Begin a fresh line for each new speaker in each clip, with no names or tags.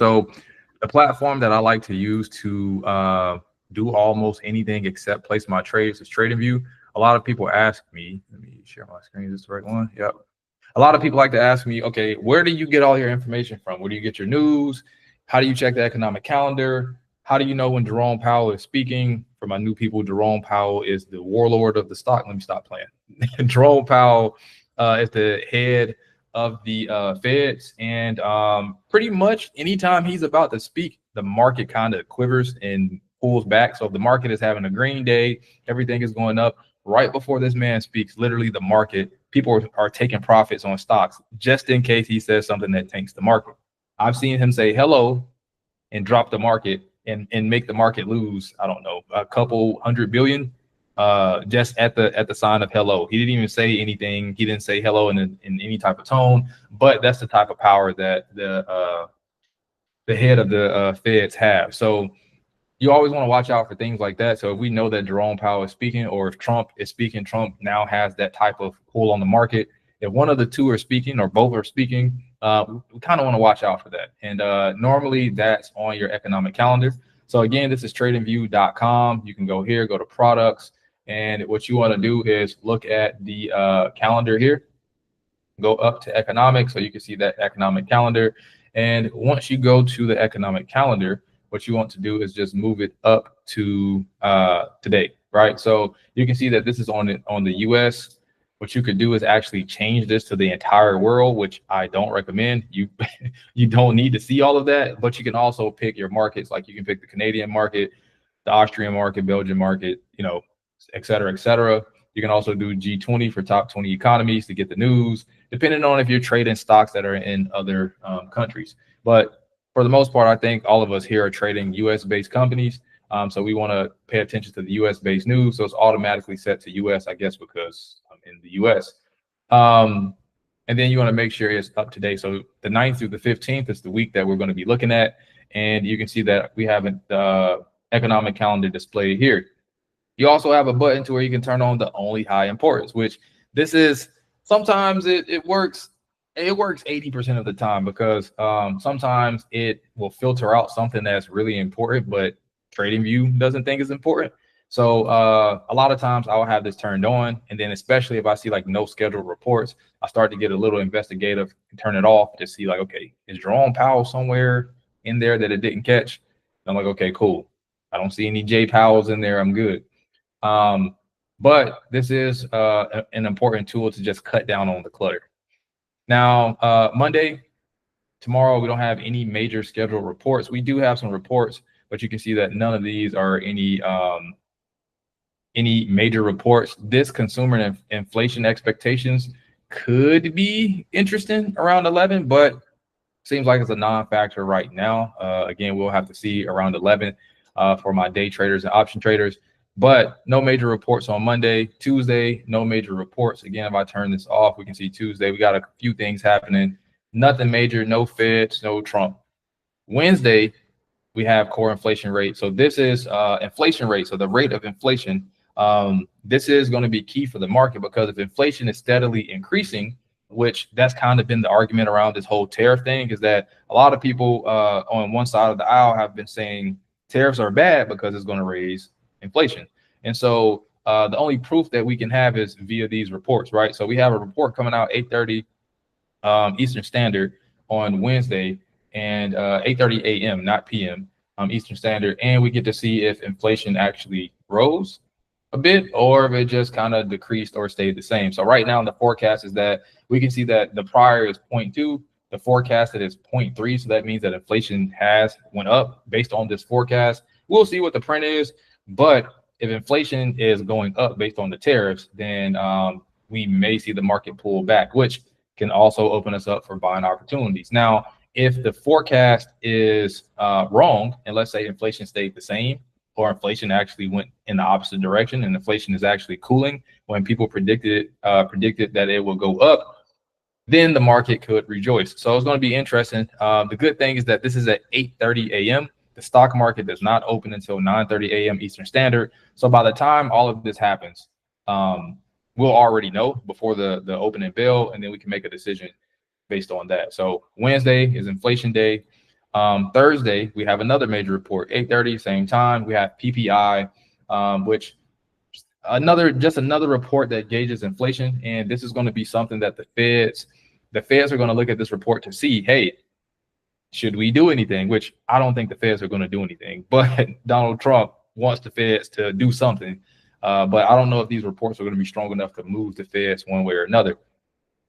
So the platform that I like to use to do almost anything except place my trades is TradingView. A lot of people ask me, let me share my screen. Is this the right one? Yep. A lot of people like to ask me, okay, where do you get all your information from? Where do you get your news? How do you check the economic calendar? How do you know when Jerome Powell is speaking? For my new people, Jerome Powell is the warlord of the stock. Let me stop playing. Jerome Powell is the head of the Feds, and pretty much anytime he's about to speak, the market kind of quivers and pulls back. So if the market is having a green day, everything is going up. Right before this man speaks, literally the market, people are taking profits on stocks just in case he says something that tanks the market. I've seen him say hello and drop the market and make the market lose, I don't know, a couple 100 billion just at the sign of hello. He didn't even say anything. He didn't say hello in any type of tone, but that's the type of power that the head of the Feds have. So you always want to watch out for things like that. So if we know that Jerome Powell is speaking, or if Trump is speaking, Trump now has that type of pull on the market. If one of the two are speaking or both are speaking, we kind of want to watch out for that. And normally that's on your economic calendar. So again, this is tradingview.com. You can go here, go to products. And what you want to do is look at the calendar here, go up to economic. So you can see that economic calendar. And once you go to the economic calendar, what you want to do is just move it up to today, right? So you can see that this is on the US. What you could do is actually change this to the entire world, which I don't recommend. You you don't need to see all of that, but you can also pick your markets. Like you can pick the Canadian market, the Austrian market, Belgian market, you know, et cetera, et cetera. You can also do G20 for top 20 economies to get the news, depending on if you're trading stocks that are in other countries. But for the most part, I think all of us here are trading US-based companies. So we want to pay attention to the US-based news. So it's automatically set to US, I guess, because I'm in the US. And then you want to make sure it's up to date. So the 9th through the 15th is the week that we're going to be looking at. And you can see that we have the economic calendar displayed here. You also have a button to where you can turn on the only high importance, which this is sometimes it works. It works 80% of the time because sometimes it will filter out something that's really important, but TradingView doesn't think is important. So a lot of times I'll have this turned on, and then especially if I see like no scheduled reports, I start to get a little investigative and turn it off to see like, okay, is Jerome Powell somewhere in there that it didn't catch? I'm like, okay, cool. I don't see any J Powells in there. I'm good. But this is an important tool to just cut down on the clutter. Now, Monday, tomorrow, we don't have any major scheduled reports. We do have some reports, but you can see that none of these are any major reports. This consumer inflation expectations could be interesting around 11, but seems like it's a non-factor right now. Again, we'll have to see around 11 for my day traders and option traders. But no major reports on Monday. Tuesday, no major reports. Again, if I turn this off, we can see Tuesday, we got a few things happening. Nothing major, no Feds, no Trump. Wednesday, we have core inflation rate. So this is inflation rate. So the rate of inflation, this is going to be key for the market because if inflation is steadily increasing, which that's kind of been the argument around this whole tariff thing, is that a lot of people on one side of the aisle have been saying tariffs are bad because it's going to raise inflation. And so the only proof that we can have is via these reports, right? So we have a report coming out 8:30 Eastern Standard on Wednesday and 8:30 a.m., not p.m. Eastern Standard. And we get to see if inflation actually rose a bit or if it just kind of decreased or stayed the same. So right now the forecast is that we can see that the prior is 0.2, the forecasted is 0.3. So that means that inflation has went up based on this forecast. We'll see what the print is. But if inflation is going up based on the tariffs, then we may see the market pull back, which can also open us up for buying opportunities. Now, if the forecast is wrong, and let's say inflation stayed the same, or inflation actually went in the opposite direction, and inflation is actually cooling when people predicted that it will go up, then the market could rejoice. So it's going to be interesting. The good thing is that this is at 8:30 a.m. The stock market does not open until 9:30 a.m. Eastern Standard. So by the time all of this happens, we'll already know before the opening bell, and then we can make a decision based on that. So Wednesday is inflation day. Thursday, we have another major report, 8:30, same time. We have PPI, which just another report that gauges inflation. And this is going to be something that the feds are going to look at this report to see, hey, should we do anything? Which I don't think the feds are going to do anything, but Donald Trump wants the feds to do something. But I don't know if these reports are going to be strong enough to move the feds one way or another.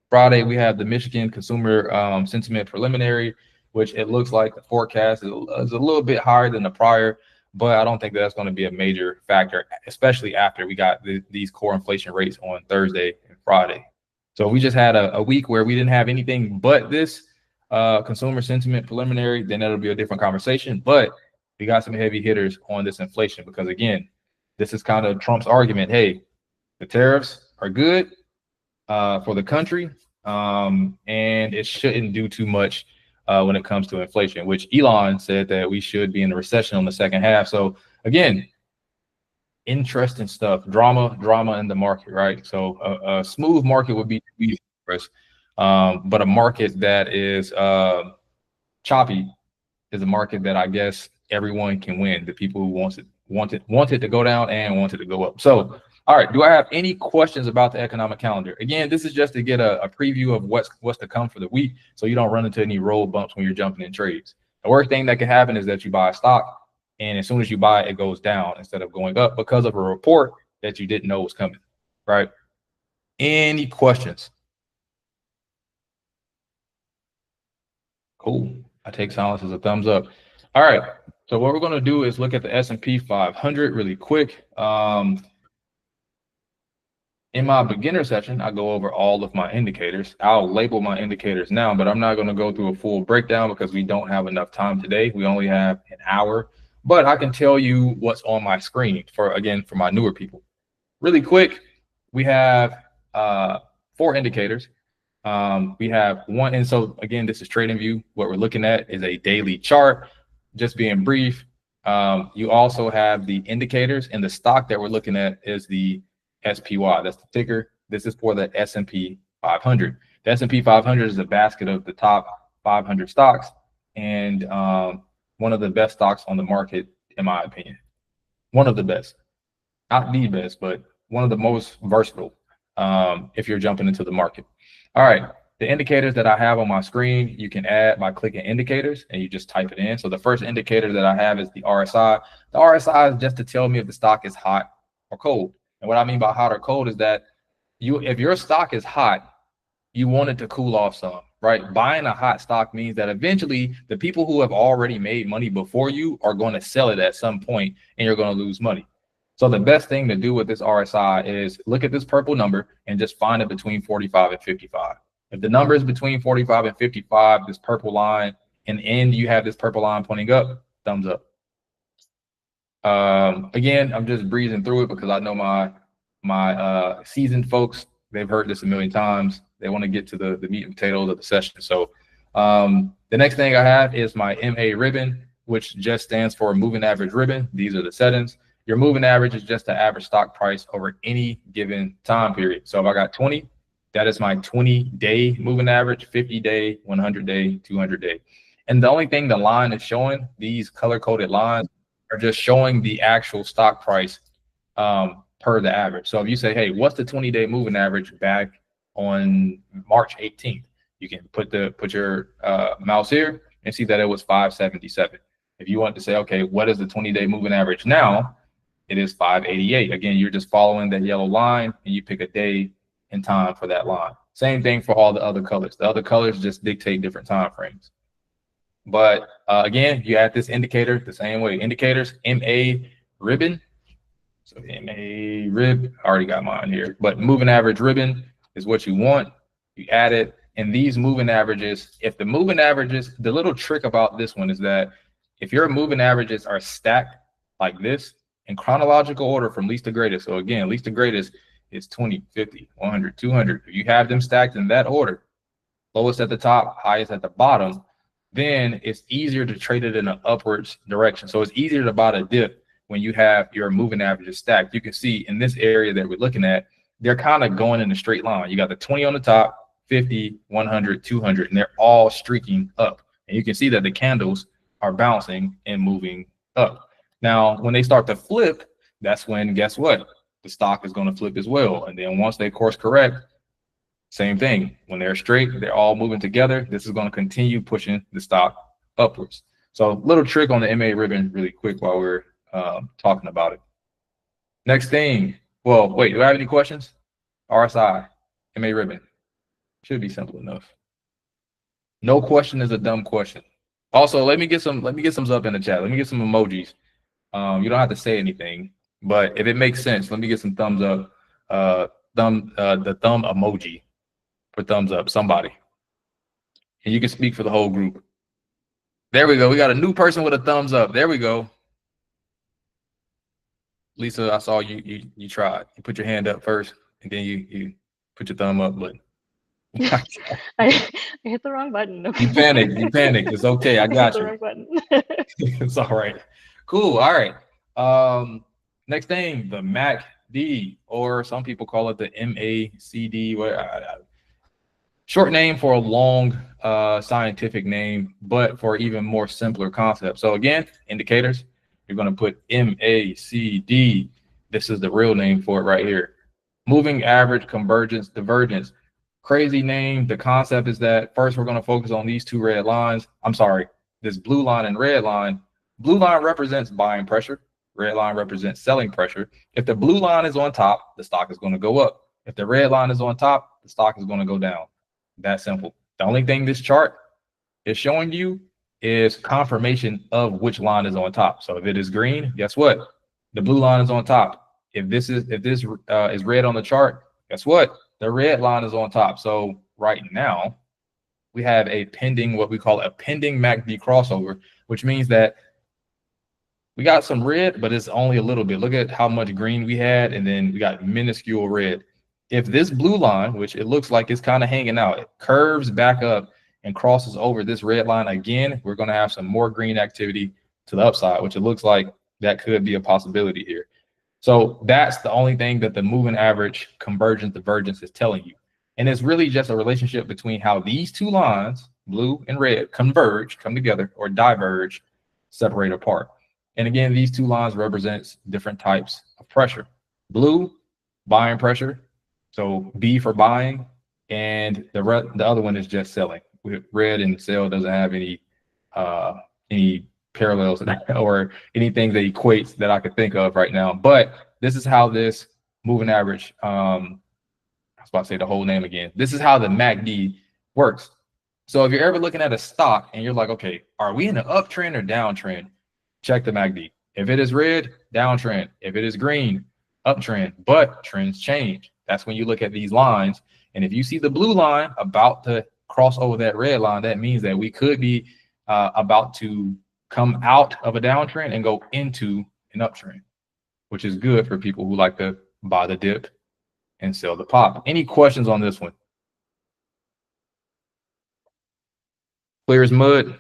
Friday, we have the Michigan Consumer Sentiment Preliminary, which it looks like the forecast is a little bit higher than the prior, but I don't think that's going to be a major factor, especially after we got these core inflation rates on Thursday and Friday. So we just had a week where we didn't have anything but this consumer sentiment preliminary, then that'll be a different conversation. But we got some heavy hitters on this inflation because, again, this is kind of Trump's argument. Hey, the tariffs are good for the country, and it shouldn't do too much when it comes to inflation, which Elon said that we should be in a recession on the second half. So again, interesting stuff, drama in the market, right? So a smooth market would be for us, but a market that is choppy is a market that I guess everyone can win. The people who want it to go down and want it to go up. So, all right, do I have any questions about the economic calendar? Again, this is just to get a preview of what's to come for the week, so you don't run into any road bumps when you're jumping in trades. The worst thing that can happen is that you buy a stock, and as soon as you buy it, it goes down instead of going up because of a report that you didn't know was coming, right? Any questions? Cool. I take silence as a thumbs up. All right. So what we're going to do is look at the S&P 500 really quick. In my beginner session, I go over all of my indicators. I'll label my indicators now, but I'm not going to go through a full breakdown because we don't have enough time today. We only have an hour, but I can tell you what's on my screen for my newer people. Really quick, we have 4 indicators. We have one, and so again, this is TradingView. What we're looking at is a daily chart. Just being brief, you also have the indicators, and the stock that we're looking at is the SPY. That's the ticker. This is for the S&P 500. The S&P 500 is a basket of the top 500 stocks, and one of the best stocks on the market, in my opinion. One of the best, not the best, but one of the most versatile if you're jumping into the market. All right, the indicators that I have on my screen, you can add by clicking indicators, and you just type it in. So the first indicator that I have is the RSI. The RSI is just to tell me if the stock is hot or cold. And what I mean by hot or cold is that if your stock is hot, you want it to cool off some, right? Buying a hot stock means that eventually the people who have already made money before you are going to sell it at some point, and you're going to lose money. So the best thing to do with this RSI is look at this purple number and just find it between 45 and 55. If the number is between 45 and 55, this purple line, and you have this purple line pointing up, thumbs up. Again, I'm just breezing through it because I know my seasoned folks, they've heard this a million times. They want to get to the meat and potatoes of the session. So the next thing I have is my MA ribbon, which just stands for moving average ribbon. These are the settings. Your moving average is just the average stock price over any given time period. So if I got 20, that is my 20-day moving average, 50-day, 100-day, 200-day. And the only thing the line is showing, these color-coded lines, are just showing the actual stock price per the average. So if you say, hey, what's the 20-day moving average back on March 18th? You can put your mouse here and see that it was 577. If you want to say, okay, what is the 20-day moving average now? It is 588. Again, you're just following that yellow line, and you pick a day and time for that line. Same thing for all the other colors. The other colors just dictate different time frames. But again, you add this indicator the same way. Indicators, MA ribbon. So MA rib, I already got mine here. But moving average ribbon is what you want. You add it. And these moving averages, if the moving averages, the little trick about this one is that if your moving averages are stacked like this in chronological order from least to greatest. So again, least to greatest is 20, 50, 100, 200. If you have them stacked in that order, lowest at the top, highest at the bottom, then it's easier to trade it in an upwards direction. So it's easier to buy the dip when you have your moving averages stacked. You can see in this area that we're looking at, they're kind of going in a straight line. You got the 20 on the top, 50, 100, 200, and they're all streaking up. And you can see that the candles are bouncing and moving up. Now, when they start to flip, that's when, guess what? The stock is going to flip as well. And then once they course correct, same thing. When they're straight, they're all moving together. This is going to continue pushing the stock upwards. So little trick on the MA ribbon really quick while we're talking about it. Next thing. Well, wait, do I have any questions? RSI, MA ribbon. Should be simple enough. No question is a dumb question. Also, let me get some thumbs up in the chat. Let me get some emojis. You don't have to say anything, but if it makes sense, let me get some thumbs up. The thumb emoji for thumbs up, somebody. And you can speak for the whole group. There we go. We got a new person with a thumbs up. There we go. Lisa, I saw you tried. You put your hand up first, and then you put your thumb up, but
I hit the wrong button.
Okay. You panicked. It's okay. I got you.
I hit the wrong button.
It's all right. Cool. All right. Next thing, the MACD, or some people call it the MACD. Short name for a long scientific name, but for even more simpler concept. So again, indicators, you're going to put MACD. This is the real name for it right here. Moving average, convergence, divergence. Crazy name. The concept is that first we're going to focus on these two red lines. I'm sorry, this blue line and red line. Blue line represents buying pressure. Red line represents selling pressure. If the blue line is on top, the stock is going to go up. If the red line is on top, the stock is going to go down. That simple. The only thing this chart is showing you is confirmation of which line is on top. So if it is green, guess what? The blue line is on top. If this is red on the chart, guess what? The red line is on top. So right now we have a pending, what we call a pending MACD crossover, which means that we got some red, but it's only a little bit. Look at how much green we had, and then we got minuscule red. If this blue line, which it looks like it's kind of hanging out, it curves back up and crosses over this red line again, we're going to have some more green activity to the upside, which it looks like that could be a possibility here. So that's the only thing that the moving average convergence divergence is telling you. And it's really just a relationship between how these two lines, blue and red, converge, come together, or diverge, separate apart. And again, these two lines represents different types of pressure. Blue, buying pressure. So B for buying, and the other one is just selling. Red and sell doesn't have any parallels or anything that equates that I could think of right now. But this is how this moving average, I was about to say the whole name again. This is how the MACD works. So if you're ever looking at a stock and you're like, okay, are we in an uptrend or downtrend? Check the MACD. If it is red, downtrend. If it is green, uptrend. But trends change. That's when you look at these lines. And if you see the blue line about to cross over that red line, that means that we could be about to come out of a downtrend and go into an uptrend, which is good for people who like to buy the dip and sell the pop. Any questions on this one? Clear as mud.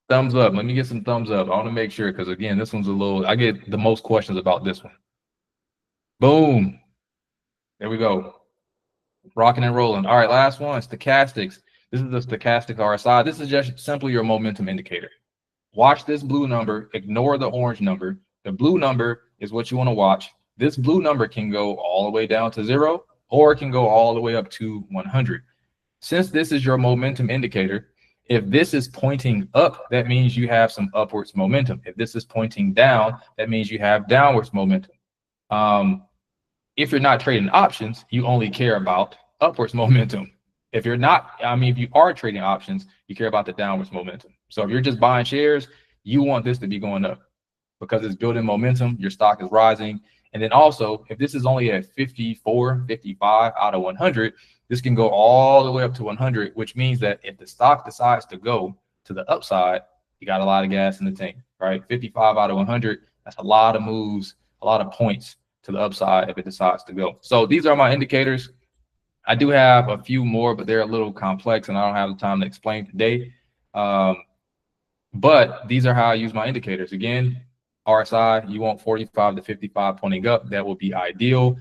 Thumbs up. Let me get some thumbs up. I want to make sure, because again, this one's a little, I get the most questions about this one. Boom. There we go. Rocking and rolling. All right, last one, stochastics. This is the stochastic RSI. This is just simply your momentum indicator. Watch this blue number, ignore the orange number. The blue number is what you want to watch. This blue number can go all the way down to 0, or it can go all the way up to 100. Since this is your momentum indicator, if this is pointing up, that means you have some upwards momentum. If this is pointing down, that means you have downwards momentum. If you're not trading options, you only care about upwards momentum. If you're not, if you are trading options, you care about the downwards momentum. So if you're just buying shares, you want this to be going up because it's building momentum, your stock is rising. And then also, if this is only at 54, 55 out of 100, this can go all the way up to 100, which means that if the stock decides to go to the upside, you got a lot of gas in the tank, right? 55 out of 100, that's a lot of moves, a lot of points to the upside if it decides to go. So these are my indicators. I do have a few more, but they're a little complex and I don't have the time to explain today. But these are how I use my indicators. Again, RSI, you want 45 to 55 pointing up. That will be ideal.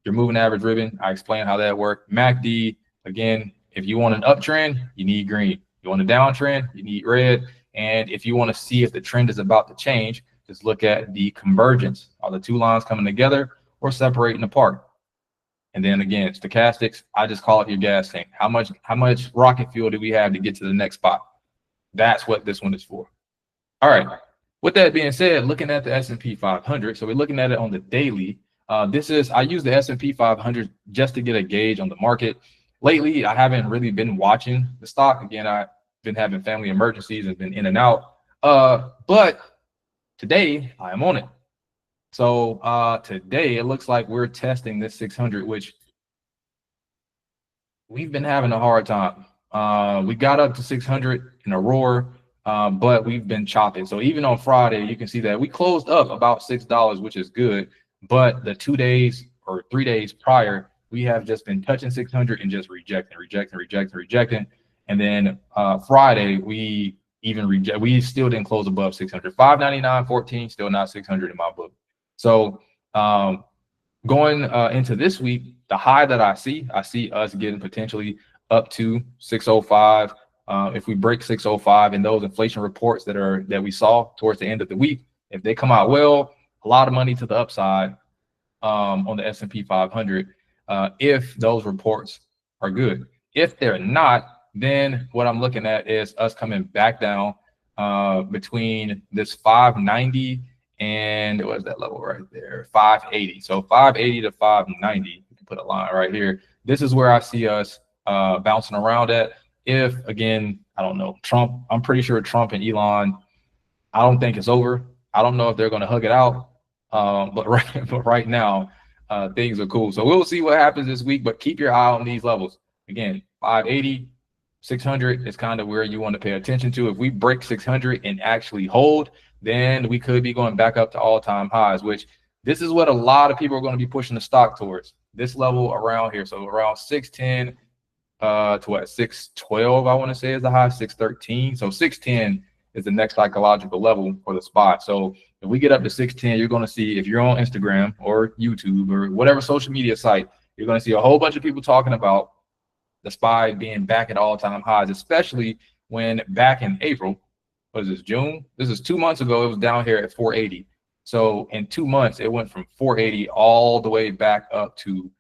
Your moving average ribbon, I explained how that worked. MACD, again, If you want an uptrend, you need green. You want a downtrend, you need red. And if you want to see if the trend is about to change, just look at the convergence. Are the two lines coming together or separating apart? And then again, stochastics, I just call it your gas tank. How much rocket fuel do we have to get to the next spot? That's what this one is for. All right. With that being said, looking at the S&P 500, so we're looking at it on the daily. I use the S&P 500 just to get a gauge on the market. Lately, I haven't really been watching the stock. Again, I've been having family emergencies and been in and out. But today, I am on it. So today, it looks like we're testing this 600, which we've been having a hard time. We got up to 600 in a roar. But we've been chopping. So even on Friday, you can see that we closed up about $6, which is good. But the 2 days or 3 days prior, we have just been touching 600 and just rejecting. And then Friday, we still didn't close above 600. 599.14, still not 600 in my book. So going into this week, the high that I see us getting potentially up to 605. If we break 605 and those inflation reports that we saw towards the end of the week, if they come out well, a lot of money to the upside on the S&P 500 if those reports are good. If they're not, then what I'm looking at is us coming back down between this 590 and what was that level right there? 580. So 580 to 590. You can put a line right here. This is where I see us bouncing around at. If, again, I don't know, Trump, I'm pretty sure Trump and Elon, I don't think it's over. I don't know if they're going to hug it out. But right now, things are cool. So we'll see what happens this week, but keep your eye on these levels. Again, 580, 600 is kind of where you want to pay attention to. If we break 600 and actually hold, then we could be going back up to all-time highs, which this is what a lot of people are going to be pushing the stock towards. This level around here. So around 610 to what, 612, I want to say is the high, 613. So 610 is the next psychological level for the spot. So if we get up to 610, you're going to see, if you're on Instagram or YouTube or whatever social media site, you're going to see a whole bunch of people talking about the SPY being back at all-time highs, especially when back in April, what is this, June? This is 2 months ago, it was down here at 480. So in 2 months, it went from 480 all the way back up to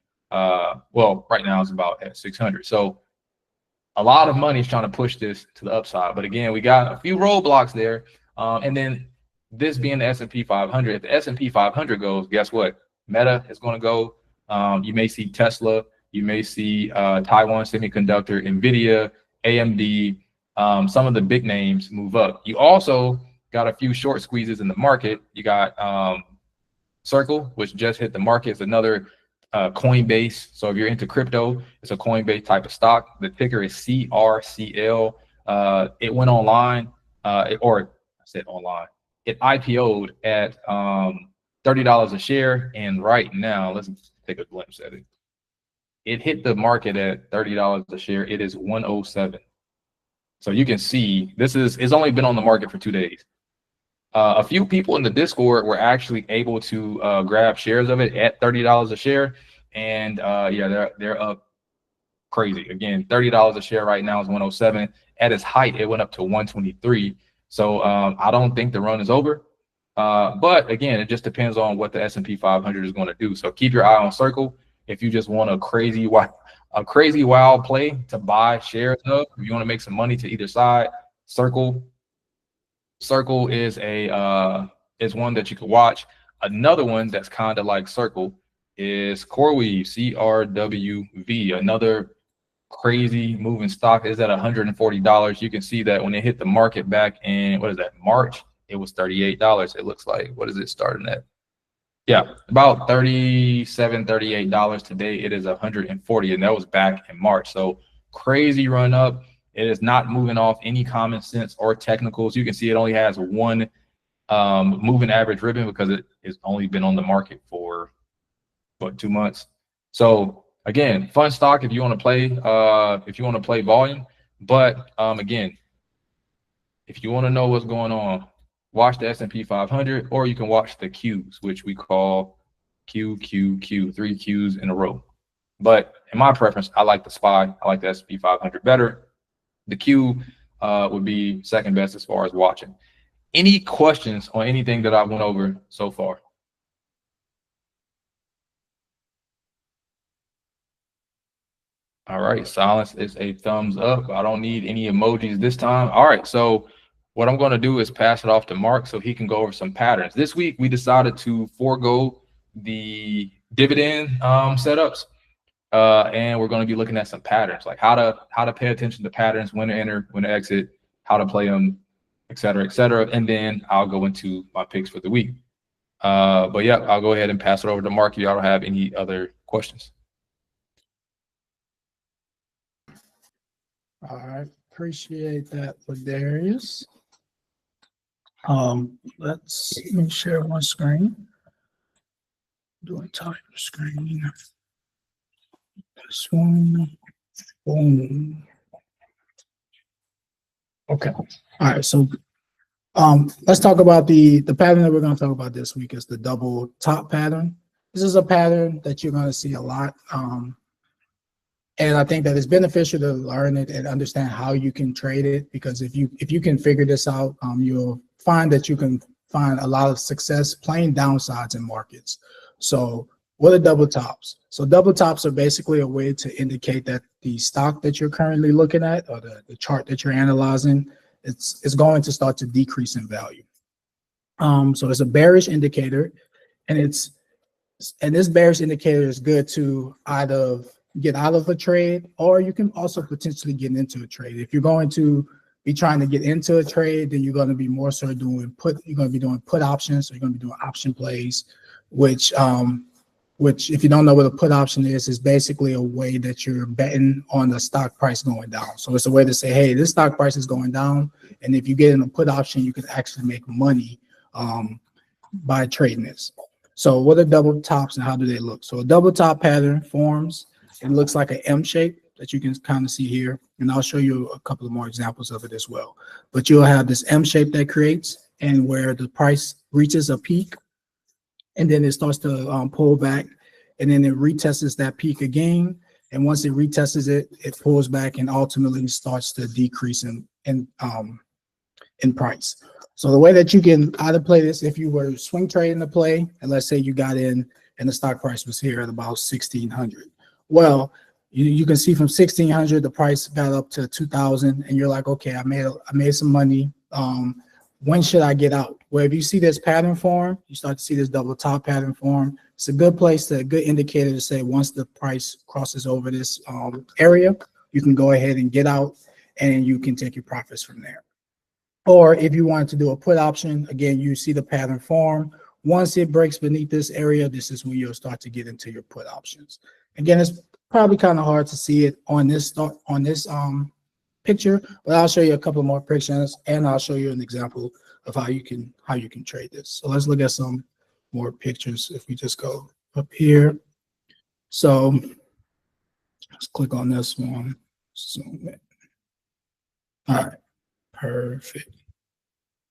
well, right now it's about at 600. So a lot of money is trying to push this to the upside. But again, we got a few roadblocks there. And then this being the S&P 500, if the S&P 500 goes, guess what? Meta is going to go. You may see Tesla. You may see Taiwan Semiconductor, NVIDIA, AMD, some of the big names move up. You also got a few short squeezes in the market. You got Circle, which just hit the market. It's another Coinbase. So if you're into crypto, it's a Coinbase type of stock. The ticker is CRCL. It went online, or I said online. It IPO'd at $30 a share, and right now, let's take a glimpse at it. It hit the market at $30 a share. It is 107. So you can see it's only been on the market for 2 days. A few people in the Discord were actually able to grab shares of it at $30 a share, and yeah, they're up crazy. Again, $30 a share right now is 107. At its height, it went up to 123. So I don't think the run is over. But again, it just depends on what the S&P 500 is going to do. So keep your eye on Circle if you just want a crazy wild play to buy shares of. If you want to make some money to either side, Circle is is one that you can watch. Another one that's kind of like Circle is CoreWeave, CRWV. Another crazy moving stock is at $140. You can see that when it hit the market back in, what is that, March, it was $38. It looks like. What is it starting at? Yeah, about $37, $38. Today it is $140, and that was back in March. So crazy run up. It is not moving off any common sense or technicals. You can see it only has one moving average ribbon because it has only been on the market for what, 2 months. So again, fun stock if you want to play volume. But again, if you want to know what's going on, watch the S&P 500, or you can watch the Qs, which we call QQQ, 3 Qs in a row. But in my preference, I like the SPY. I like the S&P 500 better. The Q would be second best as far as watching. Any questions on anything that I went over so far? All right, silence is a thumbs up. I don't need any emojis this time. All right, so what I'm going to do is pass it off to Mark so he can go over some patterns. This week, we decided to forego the dividend setups, and we're going to be looking at some patterns, like how to pay attention to patterns, when to enter, when to exit, how to play them, et cetera, and then I'll go into my picks for the week. But yeah, I'll go ahead and pass it over to Mark if y'all don't have any other questions.
I appreciate that, Ladarius. Let me share my screen. Do entire screen. This one. Boom. Okay. All right. So let's talk about the pattern that we're going to talk about this week is the double top pattern. This is a pattern that you're going to see a lot. And I think that it's beneficial to learn it and understand how you can trade it, because if you can figure this out, you'll find that you can find a lot of success playing downsides in markets. So what are double tops? So double tops are basically a way to indicate that the stock that you're currently looking at, or the chart that you're analyzing, it's going to start to decrease in value. So it's a bearish indicator, and this bearish indicator is good to either get out of a trade, or you can also potentially get into a trade. If you're going to be trying to get into a trade, then you're going to be more so doing put options, so you're going to be doing option plays, which if you don't know what a put option is basically a way that you're betting on the stock price going down. So it's a way to say, hey, this stock price is going down, and if you get in a put option, you can actually make money by trading this. So what are double tops and how do they look? So a double top pattern forms. It looks like an M shape that you can kind of see here. And I'll show you a couple of more examples of it as well. But you'll have this M shape that creates, and where the price reaches a peak, and then it starts to pull back, and then it retests that peak again. And once it retests it, it pulls back and ultimately starts to decrease in price. So the way that you can either play this, if you were swing trading the play, and let's say you got in and the stock price was here at about 1,600. Well, you can see from 1,600 the price got up to 2,000, and you're like, okay, I made some money. When should I get out? Well, if you see this pattern form, you start to see this double top pattern form. It's a good indicator to say once the price crosses over this area, you can go ahead and get out, and you can take your profits from there. Or if you wanted to do a put option, again, you see the pattern form. Once it breaks beneath this area, this is when you'll start to get into your put options. Again, it's probably kind of hard to see it on this picture, but I'll show you a couple more pictures, and I'll show you an example of how you can trade this. So let's look at some more pictures. If we just go up here, so let's click on this one. Zoom in. All right, perfect.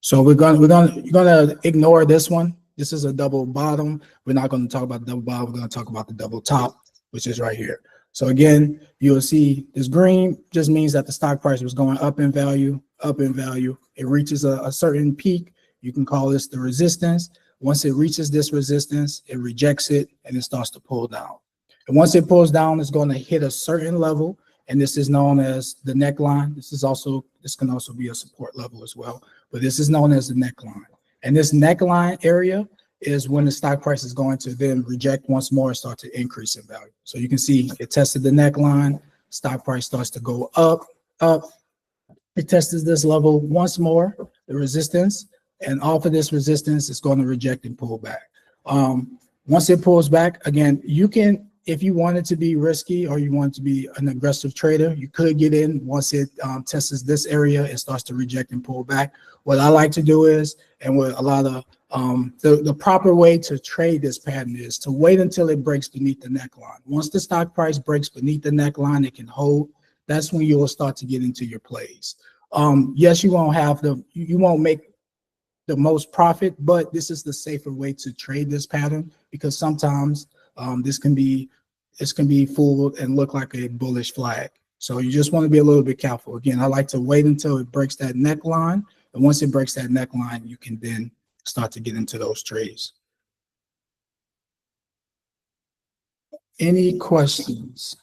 So you're gonna ignore this one. This is a double bottom. We're not going to talk about the double bottom. We're going to talk about the double top, which is right here. So again, you'll see this green just means that the stock price was going up in value, It reaches a certain peak. You can call this the resistance. Once it reaches this resistance, it rejects it, and it starts to pull down. And once it pulls down, it's going to hit a certain level, and this is known as the neckline. This can also be a support level as well, but this is known as the neckline. And this neckline area is when the stock price is going to then reject once more and start to increase in value. So you can see it tested the neckline, stock price starts to go up. It tests this level once more, the resistance, and off of this resistance, it's going to reject and pull back. Once it pulls back, again, you can, if you wanted to be risky or you want to be an aggressive trader, you could get in once it tests this area and starts to reject and pull back. What I like to do is, and what a lot of the proper way to trade this pattern is to wait until it breaks beneath the neckline. Once the stock price breaks beneath the neckline, it can hold. That's when you will start to get into your plays. Yes, you won't make the most profit, but this is the safer way to trade this pattern, because sometimes this can be this can be fooled and look like a bullish flag. So you just want to be a little bit careful. Again, I like to wait until it breaks that neckline. And once it breaks that neckline, you can then start to get into those trades. Any questions?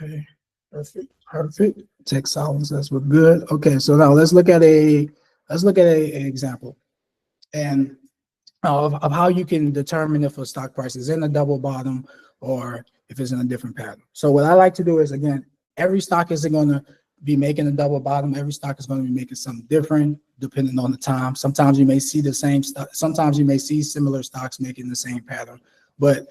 Okay, perfect. Tech silence, that's what good. Okay, so now let's look at an example and of how you can determine if a stock price is in a double bottom or if it's in a different pattern. So what I like to do is, again, every stock isn't going to be making a double bottom. Every stock is going to be making something different depending on the time. Sometimes you may see the same stuff. Sometimes you may see similar stocks making the same pattern, but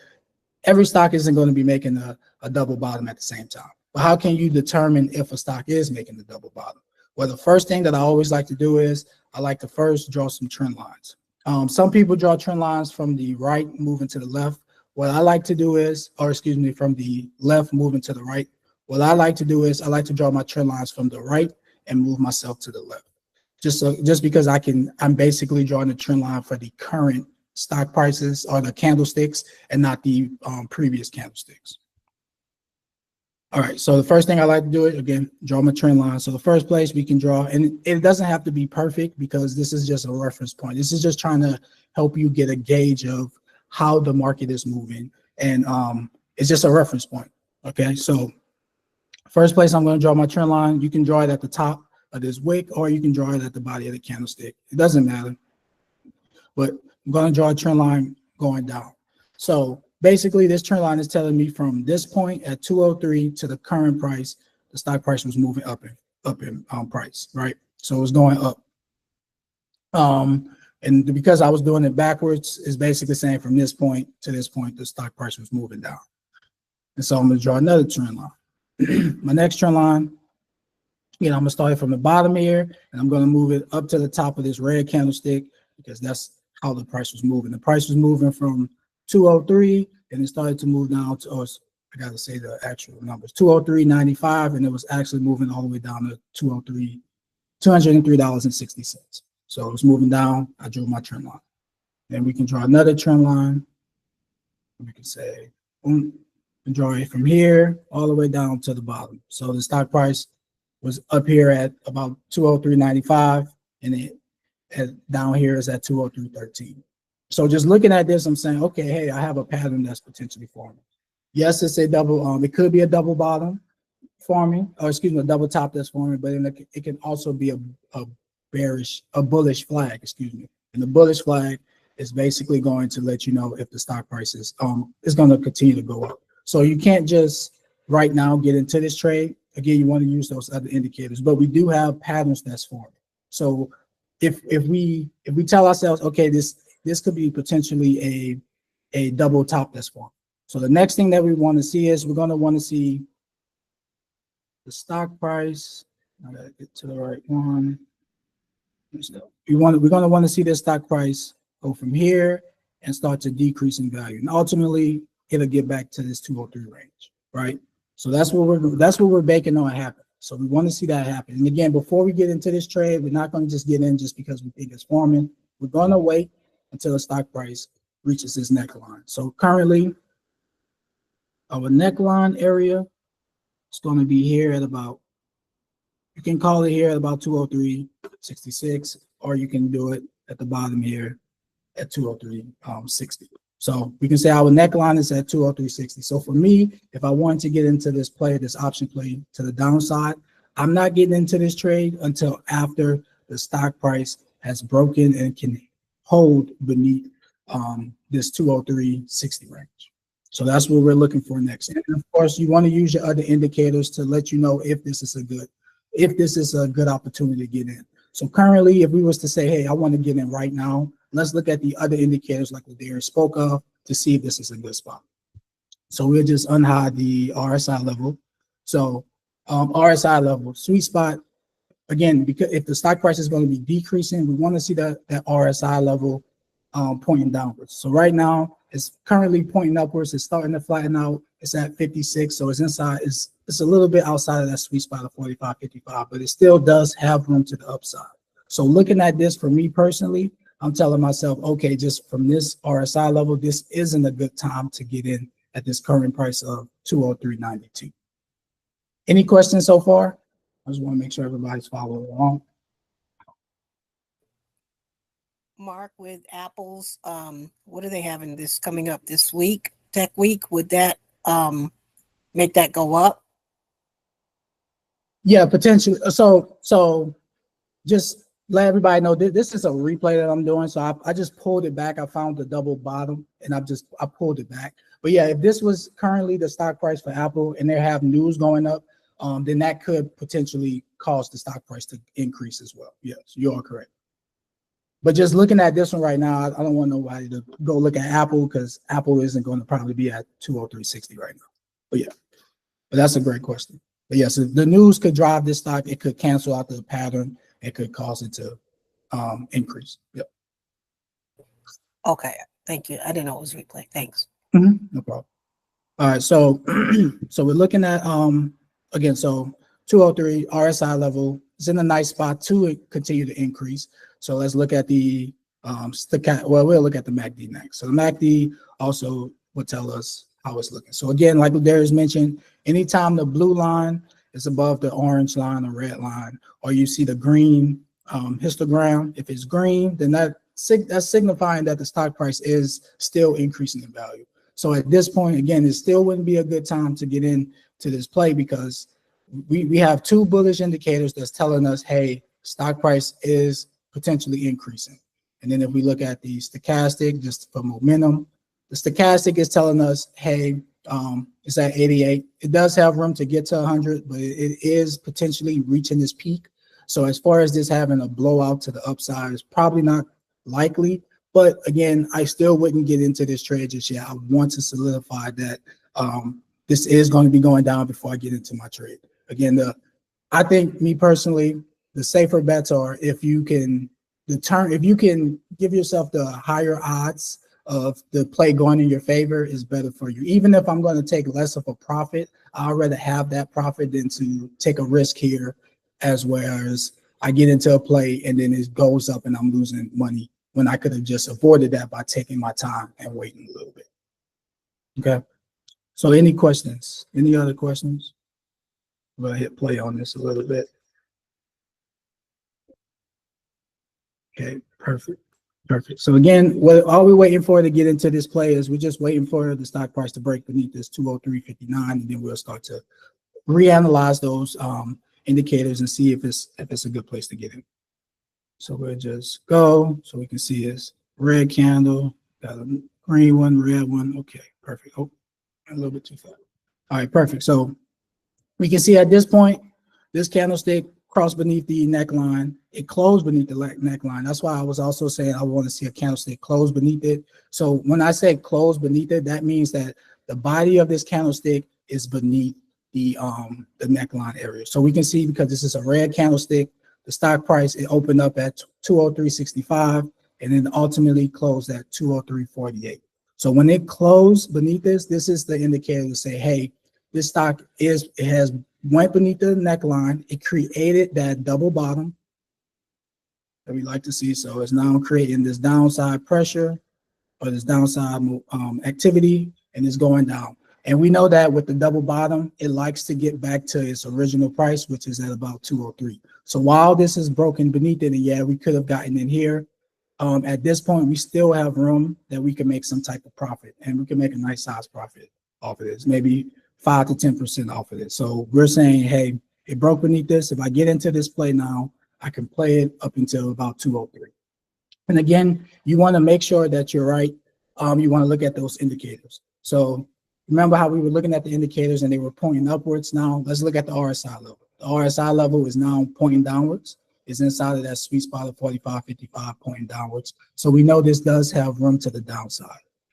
every stock isn't going to be making a double bottom at the same time. But how can you determine if a stock is making the double bottom? Well, the first thing that I always like to do is I like to first draw some trend lines. Some people draw trend lines from the right moving to the left. What I like to do is, or excuse me, from the left moving to the right. What I like to do is I like to draw my trend lines from the right and move myself to the left. Just because I'm basically drawing the trend line for the current stock prices or the candlesticks and not the previous candlesticks. All right, so the first thing I like to do is, again, draw my trend line. So the first place we can draw, and it doesn't have to be perfect because this is just a reference point. This is just trying to help you get a gauge of how the market is moving. And it's just a reference point, okay? So first place I'm gonna draw my trend line, you can draw it at the top of this wick or you can draw it at the body of the candlestick. It doesn't matter, but I'm going to draw a trend line going down. So basically, this trend line is telling me from this point at 203 to the current price, the stock price was moving up in price, right? So it was going up. And because I was doing it backwards, it's basically saying from this point to this point, the stock price was moving down. And so I'm going to draw another trend line. My next trend line, I'm going to start it from the bottom here, and I'm going to move it up to the top of this red candlestick because that's how the price was moving. The price was moving from 203 and it started to move down to, I got to say the actual numbers, 203.95, and it was actually moving all the way down to $203.60. So it was moving down. I drew my trend line. Then we can draw another trend line. We can say, and draw it from here all the way down to the bottom. So the stock price was up here at about 203.95, and it down here is at 203.13. So just looking at this, I'm saying, okay, hey, I have a pattern that's potentially forming. Yes, it's a double. It could be a double bottom forming, or excuse me, a double top that's forming, but it can also be a bullish flag, excuse me. And the bullish flag is basically going to let you know if the stock price is going to continue to go up. So you can't just right now get into this trade. Again, you want to use those other indicators, but we do have patterns that's forming. So if we tell ourselves, okay, this could be potentially a double top that's forming. So the next thing that we want to see is we're going to want to see the stock price. I gotta get to the right one. We're going to want to see this stock price go from here and start to decrease in value, and ultimately it'll get back to this 203 range, right? So that's what we're banking on happen. So we want to see that happen. And again, before we get into this trade, we're not going to just get in just because we think it's forming. We're going to wait until the stock price reaches this neckline. So currently, our neckline area is going to be here at about, you can call it here at about 203.66, or you can do it at the bottom here at 203.60. So we can say our neckline is at 203.60. So for me, if I wanted to get into this play, this option play to the downside, I'm not getting into this trade until after the stock price has broken and can hold beneath this 203.60 range. So that's what we're looking for next. And of course, you want to use your other indicators to let you know if this is a good opportunity to get in. So currently, if we was to say, hey, I want to get in right now, let's look at the other indicators like what Darren spoke of to see if this is a good spot. So we'll just unhide the RSI level. So RSI level, sweet spot, again, because if the stock price is going to be decreasing, we want to see that RSI level pointing downwards. So right now, it's currently pointing upwards. It's starting to flatten out. It's at 56, so it's inside. It's a little bit outside of that sweet spot of 45, 55, but it still does have room to the upside. So looking at this for me personally, I'm telling myself, okay, just from this RSI level, this isn't a good time to get in at this current price of 203.92. Any questions so far? I just want to make sure everybody's following along.
Mark, with Apple's, what are they having this coming up this week? Tech Week, would that make that go up?
Yeah, potentially. So just let everybody know this is a replay that I'm doing. So I just pulled it back. I found the double bottom and I pulled it back. But yeah, if this was currently the stock price for Apple and they have news going up, then that could potentially cause the stock price to increase as well. Yes, you are correct. But just looking at this one right now, I don't want nobody to go look at Apple because Apple isn't going to probably be at 203.60 right now. But yeah, but that's a great question. But yes, the news could drive this stock. It could cancel out the pattern. It could cause it to increase. Yep.
Okay, thank you. I didn't know it was replay. Thanks.
No problem. All right, so so we're looking at again, so 203 RSI level is in a nice spot to continue to increase. So let's look at the we'll look at the MACD next. So the MACD also will tell us how it's looking. So again, like Darius mentioned, anytime the blue line is above the orange line or red line, or you see the green histogram, if it's green, then that's signifying that the stock price is still increasing in value. So at this point, again, it still wouldn't be a good time to get into this play because we have two bullish indicators that's telling us, hey, stock price is potentially increasing. And then if we look at the stochastic, just for momentum, the stochastic is telling us, hey, it's at 88. It does have room to get to 100, but it is potentially reaching this peak. So as far as this having a blowout to the upside, it's probably not likely. But again, I still wouldn't get into this trade just yet. I want to solidify that this is going to be going down before I get into my trade. Again, I think me personally, the safer bets are if you can give yourself the higher odds of the play going in your favor is better for you. Even if I'm going to take less of a profit, I'd rather have that profit than to take a risk here as well as I get into a play and then it goes up and I'm losing money when I could have just avoided that by taking my time and waiting a little bit. Okay. So any questions? Any other questions? I'm going to hit play on this a little bit. Okay, perfect. Perfect. So again, all we're waiting for to get into this play is we're just waiting for the stock price to break beneath this 203.59, and then we'll start to reanalyze those indicators and see if it's a good place to get in. So we'll just go so we can see this red candle, got a green one, red one. Okay, perfect. Oh, a little bit too far. All right, perfect. So we can see at this point, this candlestick crossed beneath the neckline. It closed beneath the neckline. That's why I was also saying I want to see a candlestick close beneath it. So when I say close beneath it, that means that the body of this candlestick is beneath the neckline area. So we can see, because this is a red candlestick, the stock price, it opened up at 203.65 and then ultimately closed at 203.48. So when it closed beneath this is the indicator to say, hey, this stock has went beneath the neckline. It created that double bottom that we like to see. So it's now creating this downside pressure or this downside activity, and it's going down. And we know that with the double bottom, it likes to get back to its original price, which is at about 203. So while this is broken beneath it, and yeah, we could have gotten in here, at this point, we still have room that we can make some type of profit, and we can make a nice size profit off of this, maybe 5 to 10% off of it. So we're saying, hey, it broke beneath this. If I get into this play now, I can play it up until about 203. And again, you want to make sure that you're right. You want to look at those indicators. So remember how we were looking at the indicators and they were pointing upwards. Now let's look at the RSI level. The RSI level is now pointing downwards. It's inside of that sweet spot of 45.55 pointing downwards. So we know this does have room to the downside.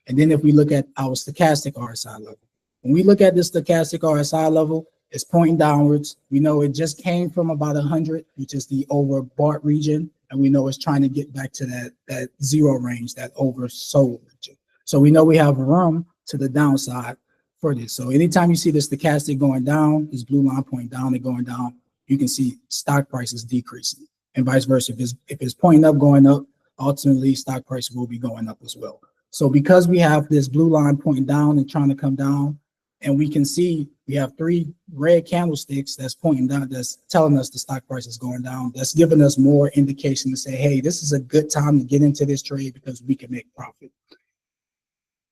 And then if we look at our stochastic RSI level, when we look at this stochastic RSI level, it's pointing downwards. We know it just came from about 100, which is the overbought region. And we know it's trying to get back to that zero range, that oversold region. So we know we have room to the downside for this. So anytime you see the stochastic going down, this blue line pointing down and going down, you can see stock prices decreasing, and vice versa. If it's pointing up, going up, ultimately stock price will be going up as well. So because we have this blue line pointing down and trying to come down, and we can see we have 3 red candlesticks that's pointing down, that's telling us the stock price is going down. That's giving us more indication to say, hey, this is a good time to get into this trade because we can make profit.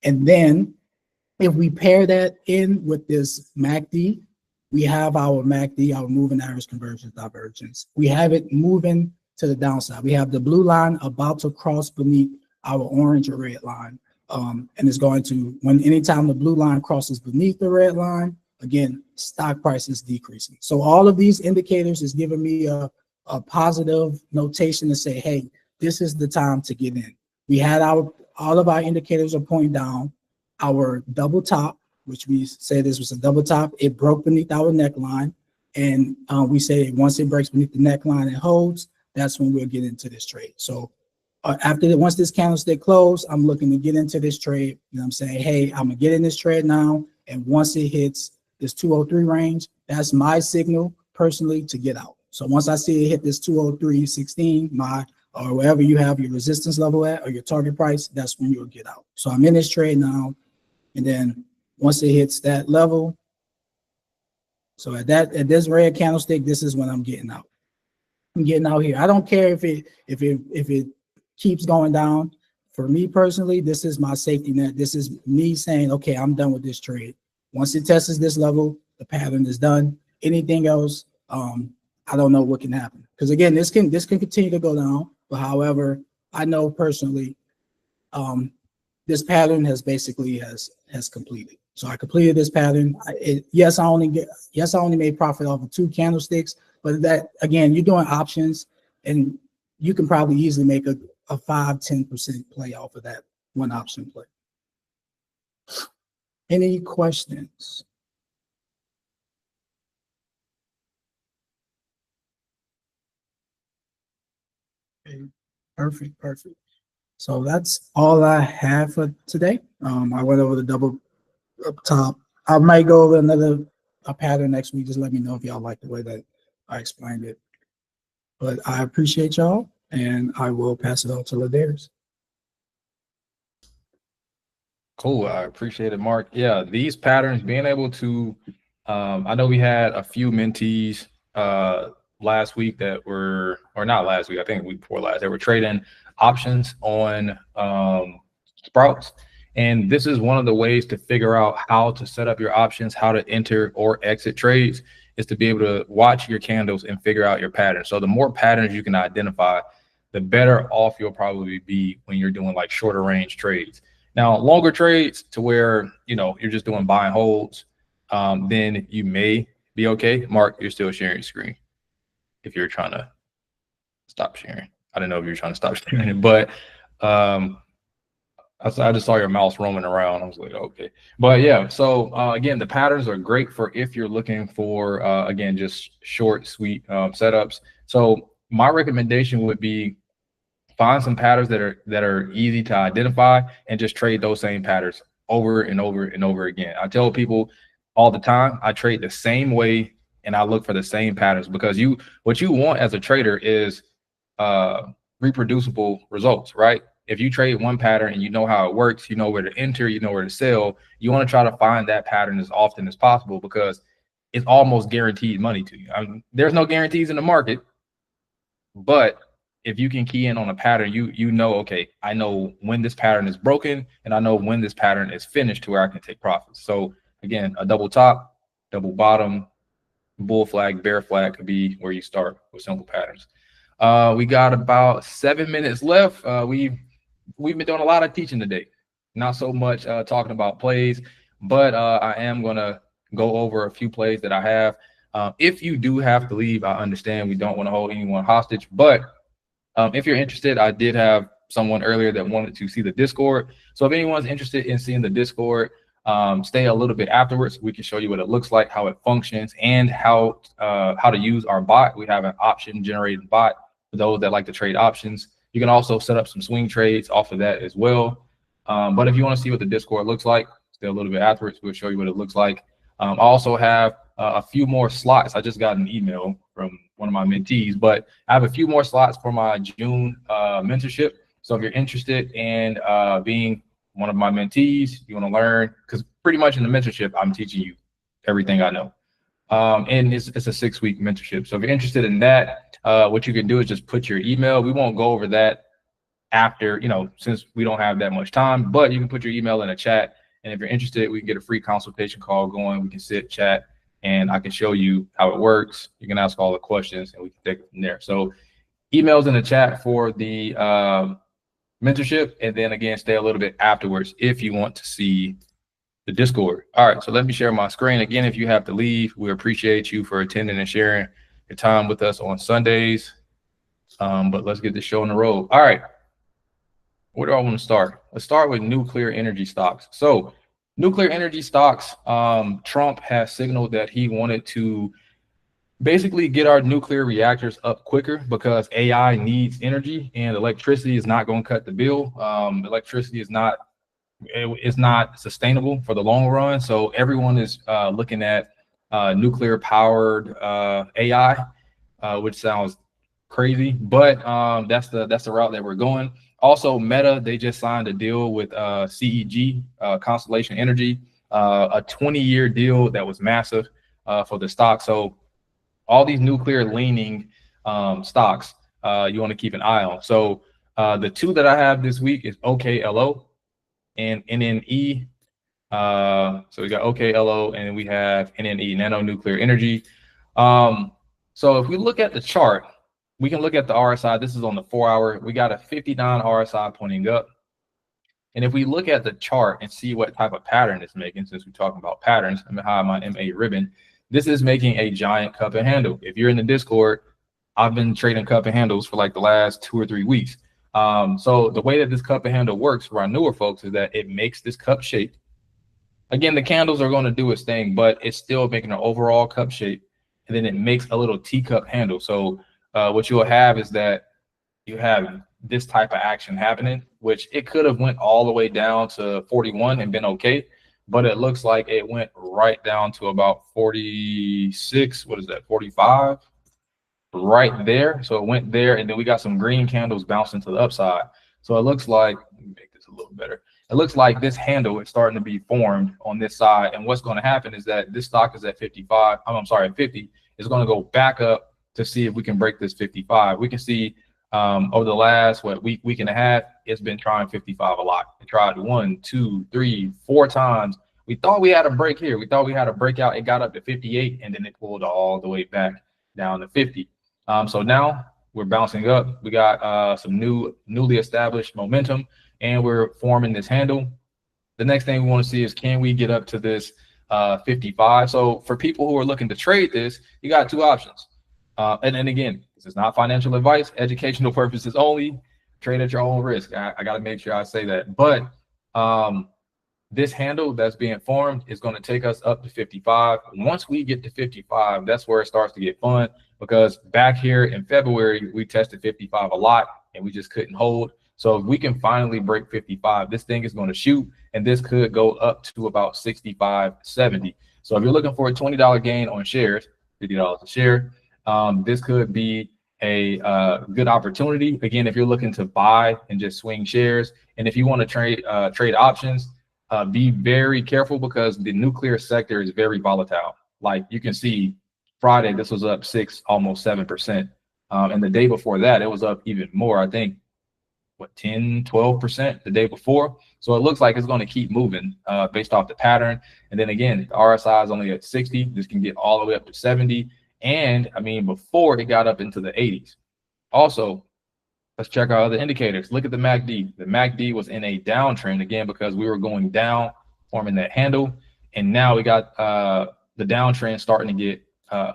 And then if we pair that in with this MACD, we have our MACD, our moving average convergence divergence. We have it moving to the downside. We have the blue line about to cross beneath our orange or red line. And it's going to, anytime the blue line crosses beneath the red line, again, stock price is decreasing. So all of these indicators is giving me a positive notation to say, hey, this is the time to get in. We had all of our indicators are pointing down. Our double top, which we say this was a double top, it broke beneath our neckline. And we say once it breaks beneath the neckline and holds, that's when we'll get into this trade. So once this candlestick closed, I'm looking to get into this trade. And I'm saying, hey, I'm gonna get in this trade now. And once it hits this 203 range, that's my signal personally to get out. So once I see it hit this 203.16, or wherever you have your resistance level at or your target price, that's when you'll get out. So I'm in this trade now. And then once it hits that level, so at this red candlestick, this is when I'm getting out. I'm getting out here. I don't care if it keeps going down. For me personally, this is my safety net. This is me saying, okay, I'm done with this trade. Once it tests this level, the pattern is done. Anything else, I don't know what can happen. Because again, this can continue to go down. But however, I know personally, this pattern has completed. So I completed this pattern. Yes, I only made profit off of 2 candlesticks, but that again, you're doing options, and you can probably easily make a 5-10% play off of that one option play. Any questions? Okay, perfect. So that's all I have for today. I went over the double up top. I might go over another pattern next week. Just let me know if y'all like the way that I explained it. But I appreciate y'all, and I will pass it on to Ladarius.
Cool. I appreciate it, Mark. Yeah, these patterns, being able to, I know we had a few mentees last week that were, or not last week, I think week before last, they were trading options on Sprouts. And this is one of the ways to figure out how to set up your options, how to enter or exit trades, is to be able to watch your candles and figure out your patterns. So the more patterns you can identify, the better off you'll probably be when you're doing like shorter range trades. Now, longer trades to where, you're just doing buy and holds, then you may be okay. Mark, you're still sharing your screen if you're trying to stop sharing. I don't know if you're trying to stop sharing, but I just saw your mouse roaming around. I was like, okay. But yeah, so again, the patterns are great for if you're looking for, again, just short, sweet setups. So my recommendation would be find some patterns that are easy to identify and just trade those same patterns over and over and over again. I tell people all the time, I trade the same way and I look for the same patterns, because what you want as a trader is reproducible results, right? If you trade one pattern and you know how it works, you know where to enter, you know where to sell, you want to try to find that pattern as often as possible, because it's almost guaranteed money to you. I mean, there's no guarantees in the market, but if you can key in on a pattern, you know, okay, I know when this pattern is broken and I know when this pattern is finished to where I can take profits. So again, a double top, double bottom, bull flag, bear flag could be where you start with simple patterns. We got about 7 minutes left. We've been doing a lot of teaching today, not so much talking about plays, but I am gonna go over a few plays that I have. If you do have to leave, I understand. We don't want to hold anyone hostage, but if you're interested, I did have someone earlier that wanted to see the Discord. So if anyone's interested in seeing the Discord, stay a little bit afterwards. We can show you what it looks like, how it functions, and how to use our bot. We have an option generated bot for those that like to trade options. You can also set up some swing trades off of that as well. But if you want to see what the Discord looks like, stay a little bit afterwards. We'll show you what it looks like. I also have a few more slots. I just got an email from one of my mentees, but I have a few more slots for my June mentorship. So if you're interested in being one of my mentees, you want to learn, because pretty much in the mentorship, I'm teaching you everything I know. And it's a 6-week mentorship. So if you're interested in that, what you can do is just put your email. We won't go over that after, since we don't have that much time, but you can put your email in a chat. And if you're interested, we can get a free consultation call going. We can sit, chat, and I can show you how it works. You can ask all the questions and we can take it from there. So emails in the chat for the mentorship. And then again, stay a little bit afterwards if you want to see the Discord. All right, so let me share my screen. Again, if you have to leave, we appreciate you for attending and sharing your time with us on Sundays. But let's get this show on the road. All right, where do I want to start? Let's start with nuclear energy stocks. So nuclear energy stocks, Trump has signaled that he wanted to basically get our nuclear reactors up quicker because AI needs energy and electricity is not going to cut the bill. Electricity is not sustainable for the long run. So everyone is looking at nuclear powered AI, which sounds crazy, but that's the route that we're going. Also, Meta, they just signed a deal with CEG, Constellation Energy, a 20-year deal that was massive for the stock. So all these nuclear leaning stocks you want to keep an eye on. So the two that I have this week is OKLO and NNE. So we got OKLO and we have NNE, Nano Nuclear Energy. So if we look at the chart, we can look at the RSI. This is on the 4-hour. We got a 59 RSI pointing up. And if we look at the chart and see what type of pattern it's making, since we're talking about patterns, I'm gonna hide my MA ribbon. This is making a giant cup and handle. If you're in the Discord, I've been trading cup and handles for like the last 2 or 3 weeks. So the way that this cup and handle works for our newer folks is that it makes this cup shape. Again, the candles are going to do its thing, but it's still making an overall cup shape. And then it makes a little teacup handle. So what you'll have is that you have this type of action happening, which it could have went all the way down to 41 and been okay. But it looks like it went right down to about 46. What is that? 45 right there. So it went there. And then we got some green candles bouncing to the upside. So it looks like, let me make this a little better. It looks like this handle is starting to be formed on this side. And what's going to happen is that this stock is at 55. I'm sorry, at 50. It's going to go back up to see if we can break this 55. We can see over the last week and a half, it's been trying 55 a lot. It tried 1, 2, 3, 4 times. We thought we had a break here. We thought we had a breakout. It got up to 58, and then it pulled all the way back down to 50. So now we're bouncing up. We got some newly established momentum, and we're forming this handle. The next thing we want to see is, can we get up to this 55? So for people who are looking to trade this, you got 2 options. And again, this is not financial advice, educational purposes only. Trade at your own risk. I got to make sure I say that. But this handle that's being formed is going to take us up to 55. Once we get to 55, that's where it starts to get fun, because back here in February, we tested 55 a lot and we just couldn't hold. So if we can finally break 55, this thing is going to shoot, and this could go up to about 65, 70. So if you're looking for a $20 gain on shares, $50 a share, this could be a good opportunity. Again, if you're looking to buy and just swing shares, and if you want to trade options, be very careful, because the nuclear sector is very volatile. Like you can see Friday, this was up 6, almost 7%. And the day before that, it was up even more. I think, 10, 12% the day before. So it looks like it's going to keep moving based off the pattern. And then again, the RSI is only at 60. This can get all the way up to 70. And I mean, before it got up into the 80s. Also, let's check our other indicators. Look at the MACD. The MACD was in a downtrend again, because we were going down, forming that handle. And now we got the downtrend starting to get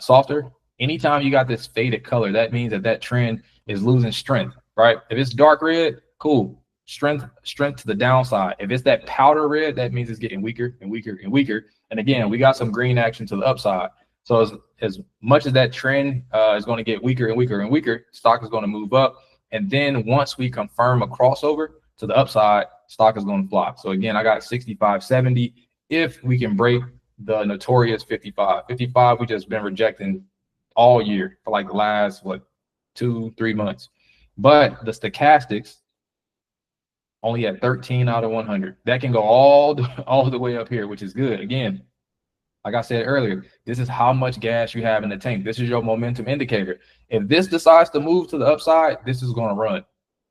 softer. Anytime you got this faded color, that means that trend is losing strength, right? If it's dark red, cool. Strength to the downside. If it's that powder red, that means it's getting weaker and weaker and weaker. And again, we got some green action to the upside. So as much as that trend is going to get weaker and weaker and weaker, stock is going to move up. And then once we confirm a crossover to the upside, stock is going to fly. So again, I got 65, 70. If we can break the notorious 55. 55, we just been rejecting all year for like the last, 2-3 months. But the stochastics only at 13 out of 100. That can go all the way up here, which is good. Again, like I said earlier, this is how much gas you have in the tank. This is your momentum indicator. If this decides to move to the upside, this is going to run,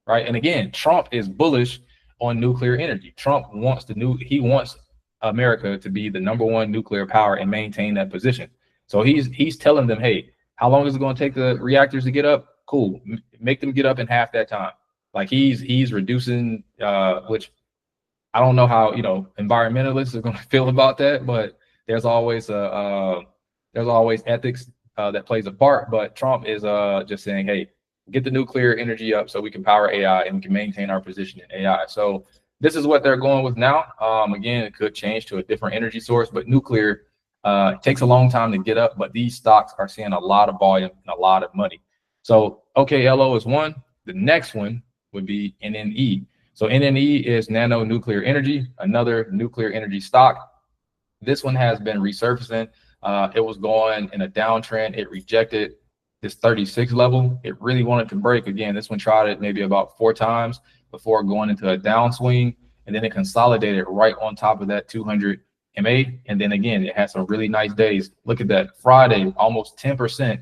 right? And again, Trump is bullish on nuclear energy. Trump wants he wants America to be the #1 nuclear power and maintain that position. So he's telling them, hey, how long is it going to take the reactors to get up? Cool, make them get up in half that time. Like he's reducing, which I don't know how environmentalists are going to feel about that, but there's always ethics that plays a part. But Trump is just saying, hey, get the nuclear energy up so we can power AI and we can maintain our position in AI. So this is what they're going with now. Again, it could change to a different energy source, but nuclear takes a long time to get up. But these stocks are seeing a lot of volume and a lot of money. So OKLO is one. The next one would be NNE. So NNE is nano nuclear energy, another nuclear energy stock. This one has been resurfacing. It was going in a downtrend. It rejected this 36 level. It really wanted to break again. This one tried it maybe about 4 times before going into a downswing, and then it consolidated right on top of that 200 MA. And then again, it had some really nice days. Look at that. Friday, almost 10%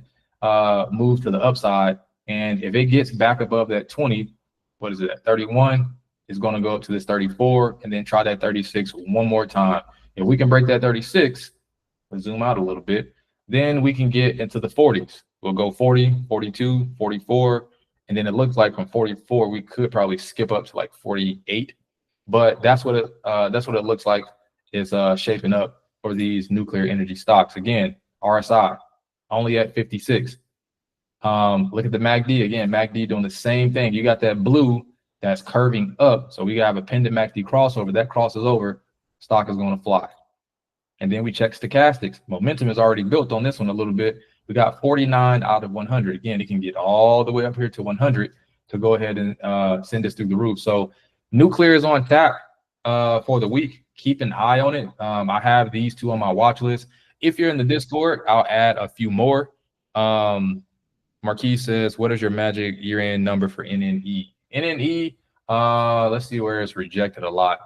move to the upside. And if it gets back above that 20, what is it, at 31, it's going to go up to this 34 and then try that 36 one more time. If we can break that 36, let's zoom out a little bit, then we can get into the 40s. We'll go 40, 42, 44, and then it looks like from 44 we could probably skip up to like 48. But that's what it looks like is shaping up for these nuclear energy stocks. Again, RSI only at 56. Look at the MACD again. MACD doing the same thing. You got that blue that's curving up, so we have a pendant MACD crossover. That crosses over, stock is going to fly. And then we check stochastics. Momentum is already built on this one a little bit. We got 49 out of 100. Again, it can get all the way up here to 100 to go ahead and send us through the roof. So nuclear is on tap for the week. Keep an eye on it. I have these two on my watch list. If you're in the Discord, I'll add a few more. Marquis says, what is your magic year-end number for NNE? NNE, let's see where it's rejected a lot.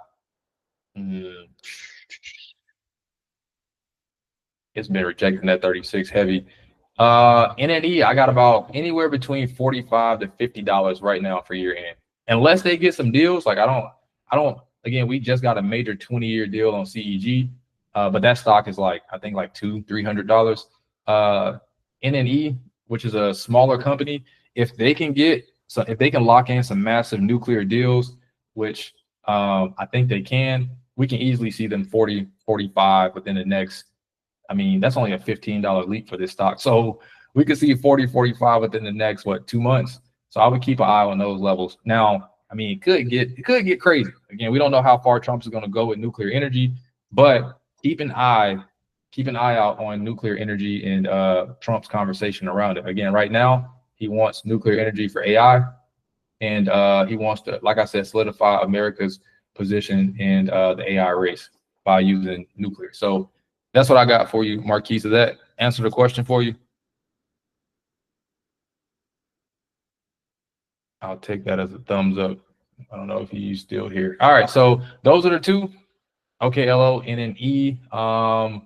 It's been rejecting that 36 heavy. NNE, I got about anywhere between $45 to $50 right now for year end. Unless they get some deals, like I don't, again, we just got a major 20-year deal on CEG, but that stock is like, I think like $200-300. NNE, which is a smaller company, if they can lock in some massive nuclear deals, which I think they can, we can easily see them 40, 45 within the next, I mean, that's only a $15 leap for this stock. So we could see 40, 45 within the next, 2 months. So I would keep an eye on those levels. Now, I mean, it could get crazy. Again, we don't know how far Trump is going to go with nuclear energy, but keep an eye out on nuclear energy and Trump's conversation around it. Again, right now, he wants nuclear energy for AI, and he wants to, like I said, solidify America's position in the AI race by using nuclear. So that's what I got for you, Marquis. Does that answer the question for you? I'll take that as a thumbs up. I don't know if he's still here. All right, so those are the two. OKLO, NNE.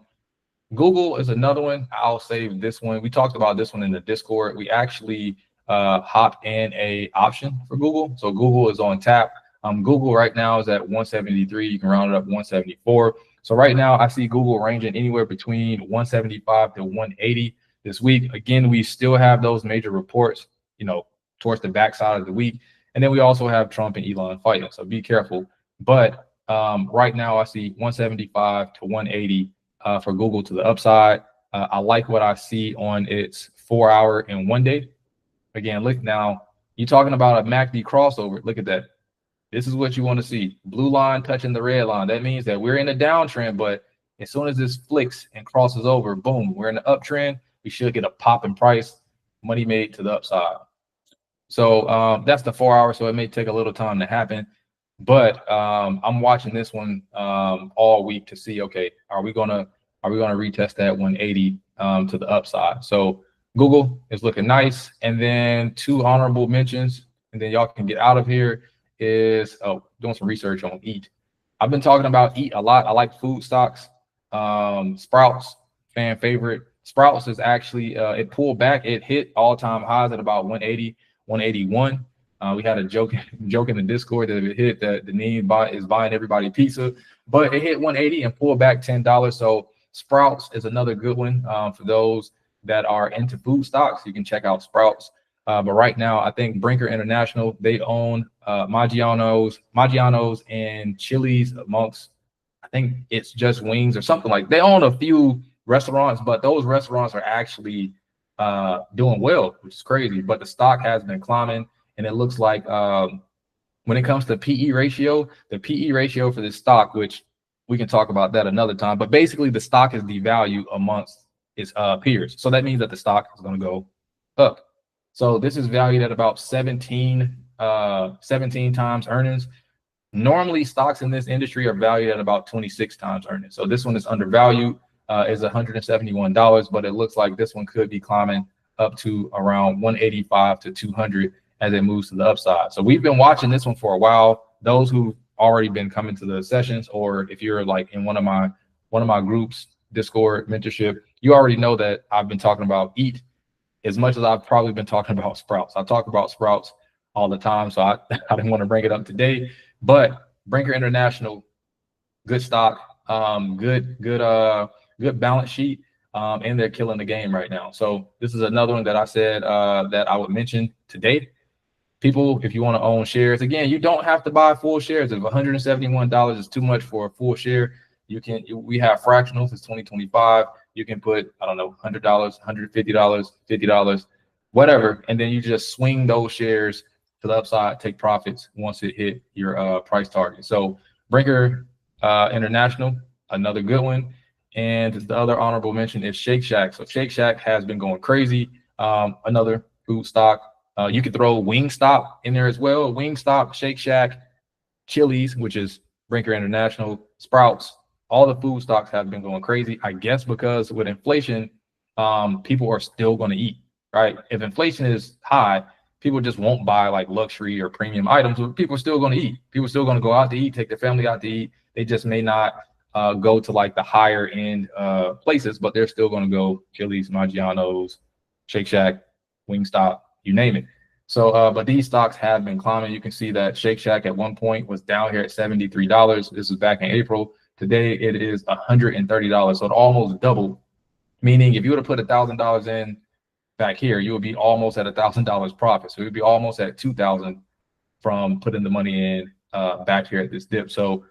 Google is another one. I'll save this one. We talked about this one in the Discord. We actually hopped in a option for Google. So Google is on tap. Google right now is at 173. You can round it up 174. So right now I see Google ranging anywhere between 175 to 180 this week. Again, we still have those major reports, towards the backside of the week. And then we also have Trump and Elon fighting. So be careful. But right now I see 175 to 180 for Google to the upside. I like what I see on its 4-hour and 1 day. Again, look now, you're talking about a MACD crossover. Look at that. This is what you want to see. Blue line touching the red line. That means that we're in a downtrend, but as soon as this flicks and crosses over, boom, we're in the uptrend. We should get a pop in price, money made to the upside. So that's the 4 hours. So it may take a little time to happen, but I'm watching this one all week to see, okay, are we gonna retest that 180 to the upside? So Google is looking nice. And then 2 honorable mentions, and then y'all can get out of here, is doing some research on EAT. I've been talking about EAT a lot. I like food stocks. Sprouts, fan favorite. Sprouts is actually it pulled back. It hit all-time highs at about 180, 181. We had a joke in the Discord that if it hit that the need is buying everybody pizza, but it hit 180 and pulled back $10. So Sprouts is another good one for those that are into food stocks. You can check out Sprouts. But right now, I think Brinker International, they own Maggiano's and Chili's amongst, I think it's just wings or something like. They own a few restaurants, but those restaurants are actually doing well, which is crazy. But the stock has been climbing, and it looks like when it comes to PE ratio, the PE ratio for this stock, which we can talk about that another time, but basically the stock is devalued amongst its peers. So that means that the stock is going to go up. So this is valued at about 17 times earnings. Normally stocks in this industry are valued at about 26 times earnings. So this one is undervalued, is $171, but it looks like this one could be climbing up to around 185 to 200 as it moves to the upside. So we've been watching this one for a while. Those who've already been coming to the sessions, or if you're like in one of my groups, Discord mentorship, you already know that I've been talking about EAT as much as I've probably been talking about Sprouts. I talk about Sprouts all the time, so I didn't want to bring it up today. But Brinker International, good stock, good balance sheet, and they're killing the game right now. So this is another one that I said that I would mention today. People, if you want to own shares, again, you don't have to buy full shares. If $171 is too much for a full share, we have fractionals. It's 2025. You can put, I don't know, $100, $150, $50, whatever, and then you just swing those shares to the upside, take profits once it hit your price target. So Brinker International, another good one. And the other honorable mention is Shake Shack. So Shake Shack has been going crazy. Another food stock. You could throw Wingstop in there as well. Wingstop, Shake Shack, Chili's, which is Brinker International, Sprouts. All the food stocks have been going crazy, I guess, because with inflation, people are still going to eat, right? If inflation is high, people just won't buy like luxury or premium items. But people are still going to eat. People are still going to go out to eat, take their family out to eat. They just may not go to like the higher end places, but they're still going to go Chili's, Maggiano's, Shake Shack, Wingstop, you name it. So, but these stocks have been climbing. You can see that Shake Shack at one point was down here at $73. This was back in April. Today it is $130. So it almost doubled. Meaning if you would have put $1,000 in back here, you would be almost at $1,000 profit. So it would be almost at 2,000 from putting the money in back here at this dip. So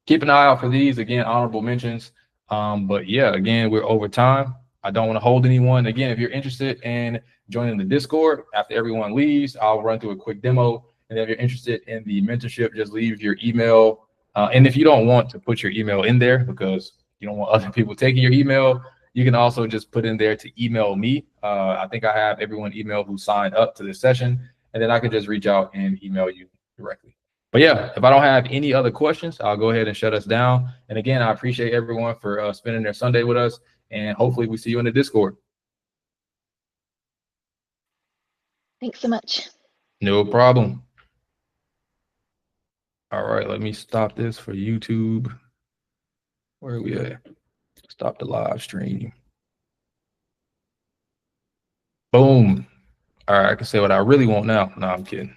keep an eye out for these. Again, honorable mentions. But yeah, again, we're over time. I don't want to hold anyone. Again, if you're interested in joining the Discord, after everyone leaves, I'll run through a quick demo. And if you're interested in the mentorship, just leave your email. And if you don't want to put your email in there because you don't want other people taking your email, you can also just put in there to email me. I think I have everyone email who signed up to this session, and then I can just reach out and email you directly. But yeah, if I don't have any other questions, I'll go ahead and shut us down. And again, I appreciate everyone for spending their Sunday with us, and hopefully we see you in the Discord.
Thanks so much.
No problem. All right, let me stop this for YouTube. Where are we at? Stop the live stream. Boom. All right, I can say what I really want now. No, I'm kidding.